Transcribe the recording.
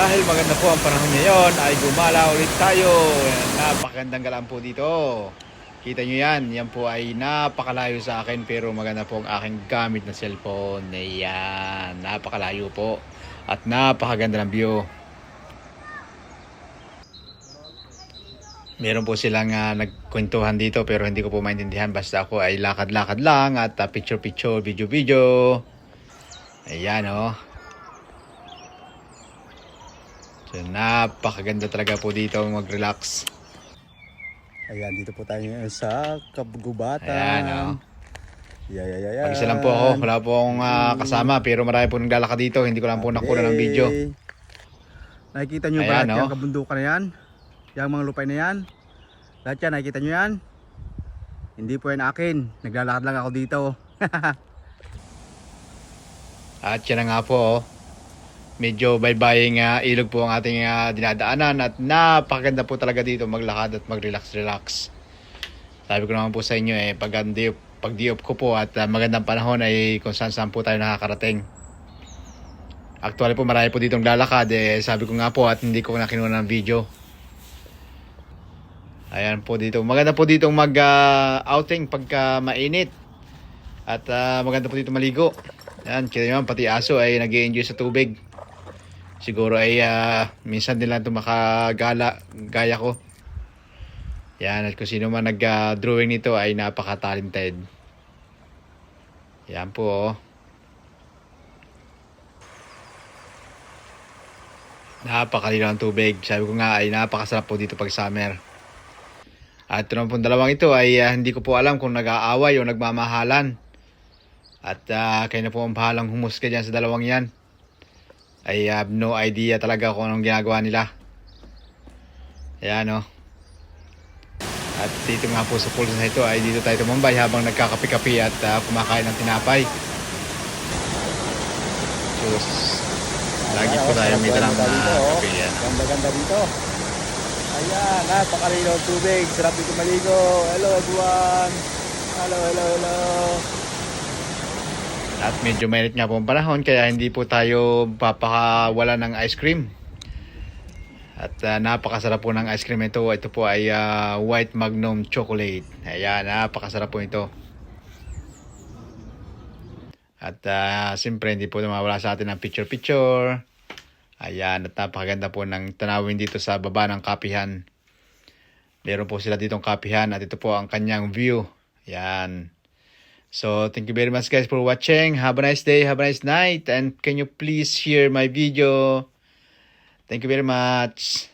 Dahil maganda po ang panahon ngayon ay gumala ulit tayo. Napakagandang galaan po dito. Kita nyo yan, yan po ay napakalayo sa akin pero maganda po ang aking gamit na cellphone. Ayan, napakalayo po at napakaganda ng view. Meron po silang nagkwentuhan dito pero hindi ko po maintindihan. Basta ako ay lakad-lakad lang at picture-picture, video-video. Ayan oh. So, napakaganda talaga po dito mag-relax. Ayan, dito po tayo ngayon sa Kabugubatan. Ayan, oh. Yan. Mag-isa lang po ako. Wala po akong kasama pero marami po naglalakad dito. Hindi ko lang po nakuha ng video. Nakikita nyo ba lahat yung kabundukan na yan? Yung mga lupay na yan? Lahat yan, nakikita nyo yan? Hindi po yan akin. Naglalakad lang ako dito. At yan na nga po, oh. Medyo baybaying ilog po ang ating dinadaanan at napakaganda po talaga dito maglakad at mag-relax-relax. Sabi ko naman po sa inyo pag diop ko po at magandang panahon ay kung saan po tayo nakakarating. Actually po marami po ditong lalakad sabi ko nga po at hindi ko na kinuha ng video. Ayan po dito. Maganda po ditong mag-outing pagka mainit. At maganda po dito maligo. Ayan, kita nyo pati aso ay nag-i-enjoy sa tubig. Siguro ay minsan din lang ito makagala gaya ko. Yan, at kung sino man nag-drawing nito ay napaka-talented. Yan po oh. Napakalinaw ang tubig. Sabi ko nga ay napakasarap po dito pag summer. At ito naman po dalawang ito ay hindi ko po alam kung nag-aaway o nagmamahalan. At kayo na po ang bahalang humusga dyan sa dalawang yan. I have no idea talaga kung anong ginagawa nila. Ayan o. At dito nga po sa pulsa na ito ay dito tayo tumambay habang nagkakapi-kapi at kumakain ng tinapay. Sus. Lagi po tayo may dalang kape yan. Ganda-ganda dito. Ayan, napakalinaw ang tubig. Sarap dito maligo. Hello everyone. Hello. At medyo mainit nga po ang panahon kaya hindi po tayo papakawala ng ice cream. At napakasarap po ng ice cream ito. Ito po ay white magnum chocolate. Ayan, napakasarap po ito. At siyempre hindi po mawala sa atin ang picture-picture. Ayan, at napakaganda po ng tanawin dito sa baba ng kapihan. Meron po sila ditong kapihan at ito po ang kanyang view. Ayan. So, thank you very much guys for watching. Have a nice day, have a nice night. And can you please share my video? Thank you very much.